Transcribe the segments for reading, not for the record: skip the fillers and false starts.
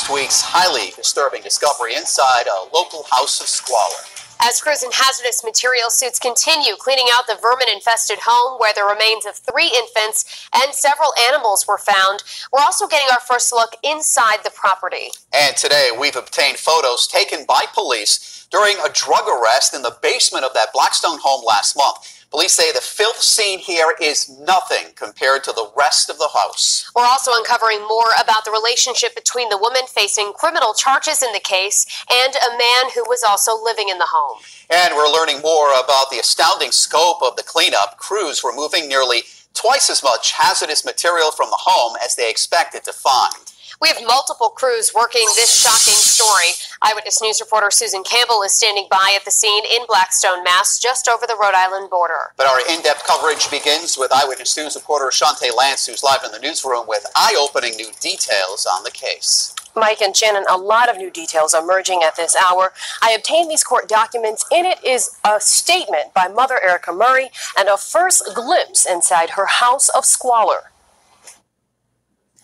last week's highly disturbing discovery inside a local house of squalor. As crews and hazardous material suits continue cleaning out the vermin-infested home where the remains of 3 infants and several animals were found, we're also getting our first look inside the property. And today we've obtained photos taken by police during a drug arrest in the basement of that Blackstone home last month. Police say the filth seen here is nothing compared to the rest of the house. We're also uncovering more about the relationship between the woman facing criminal charges in the case and a man who was also living in the home. And we're learning more about the astounding scope of the cleanup. Crews were moving nearly twice as much hazardous material from the home as they expected to find. We have multiple crews working this shocking story. Eyewitness News reporter Susan Campbell is standing by at the scene in Blackstone, Mass., just over the Rhode Island border. But our in-depth coverage begins with Eyewitness News reporter Shantae Lance, who's live in the newsroom with eye-opening new details on the case. Mike and Shannon, a lot of new details emerging at this hour. I obtained these court documents. In it is a statement by Mother Erica Murray and a first glimpse inside her house of squalor.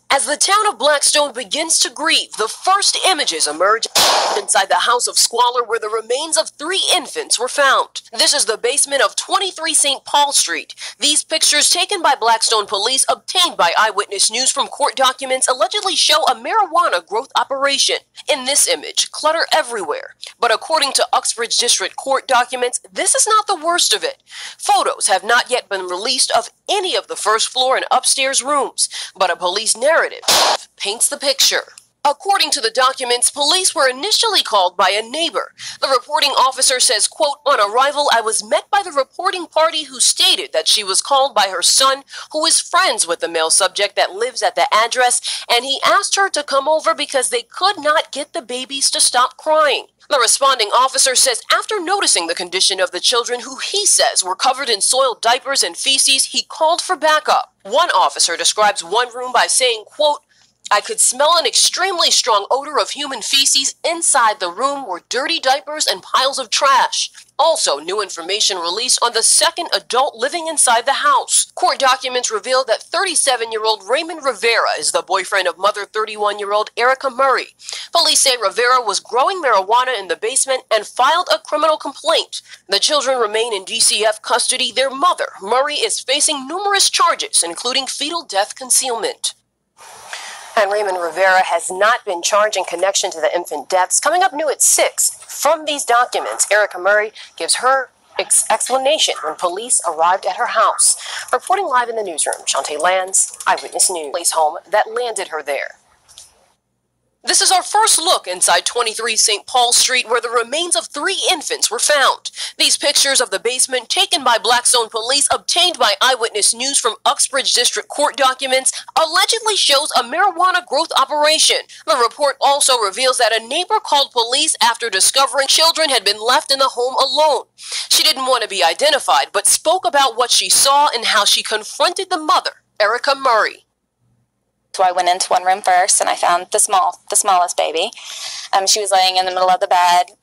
As the town of Blackstone begins to grieve, the first images emerge inside the house of squalor where the remains of 3 infants were found. This is the basement of 23 St. Paul Street. These pictures taken by Blackstone police, obtained by Eyewitness News from court documents, allegedly show a marijuana growth operation. In this image, clutter everywhere. But according to Uxbridge District Court documents, this is not the worst of it. Photos have not yet been released of any of the first floor and upstairs rooms, but a police narrative paints the picture. According to the documents, police were initially called by a neighbor. The reporting officer says, quote, "On arrival, I was met by the reporting party who stated that she was called by her son, who is friends with the male subject that lives at the address, and he asked her to come over because they could not get the babies to stop crying." The responding officer says after noticing the condition of the children, who he says were covered in soiled diapers and feces, he called for backup. One officer describes one room by saying, quote, "I could smell an extremely strong odor of human feces. Inside the room were dirty diapers and piles of trash." Also, new information released on the second adult living inside the house. Court documents reveal that 37-year-old Raymond Rivera is the boyfriend of mother 31-year-old Erica Murray. Police say Rivera was growing marijuana in the basement and filed a criminal complaint. The children remain in DCF custody. Their mother, Murray, is facing numerous charges, including fetal death concealment. And Raymond Rivera has not been charged in connection to the infant deaths. Coming up new at 6, from these documents, Erica Murray gives her explanation when police arrived at her house. Reporting live in the newsroom, Shantae Lance, Eyewitness News. Police home that landed her there. This is our first look inside 23 St. Paul Street, where the remains of 3 infants were found. These pictures of the basement, taken by Blackstone police, obtained by Eyewitness News from Uxbridge District Court documents, allegedly shows a marijuana growth operation. The report also reveals that a neighbor called police after discovering children had been left in the home alone. She didn't want to be identified, but spoke about what she saw and how she confronted the mother, Erica Murray. So I went into one room first, and I found the smallest baby. She was laying in the middle of the bed,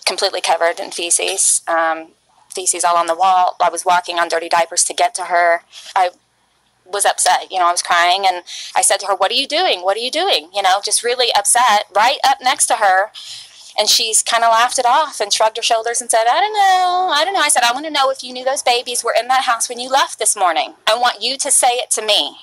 completely covered in feces, feces all on the wall. I was walking on dirty diapers to get to her. I was upset, I was crying, and I said to her, "What are you doing? What are you doing?" Just really upset, right up next to her. And she's kind of laughed it off and shrugged her shoulders and said, I don't know. I said, "I want to know if you knew those babies were in that house when you left this morning. I want you to say it to me,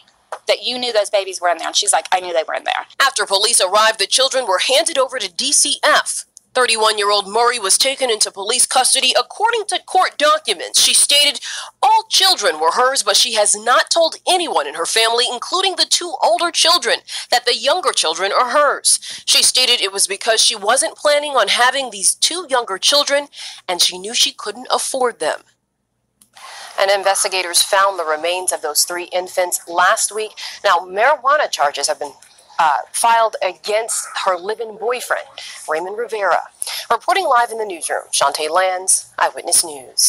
that you knew those babies were in there." And she's like, "I knew they were in there." After police arrived, the children were handed over to DCF. 31-year-old Murray was taken into police custody. According to court documents, she stated all children were hers, but she has not told anyone in her family, including the 2 older children, that the younger children are hers. She stated it was because she wasn't planning on having these 2 younger children, and she knew she couldn't afford them. And investigators found the remains of those 3 infants last week. Now, marijuana charges have been filed against her live-in boyfriend, Raymond Rivera. Reporting live in the newsroom, Shantae Lance, Eyewitness News.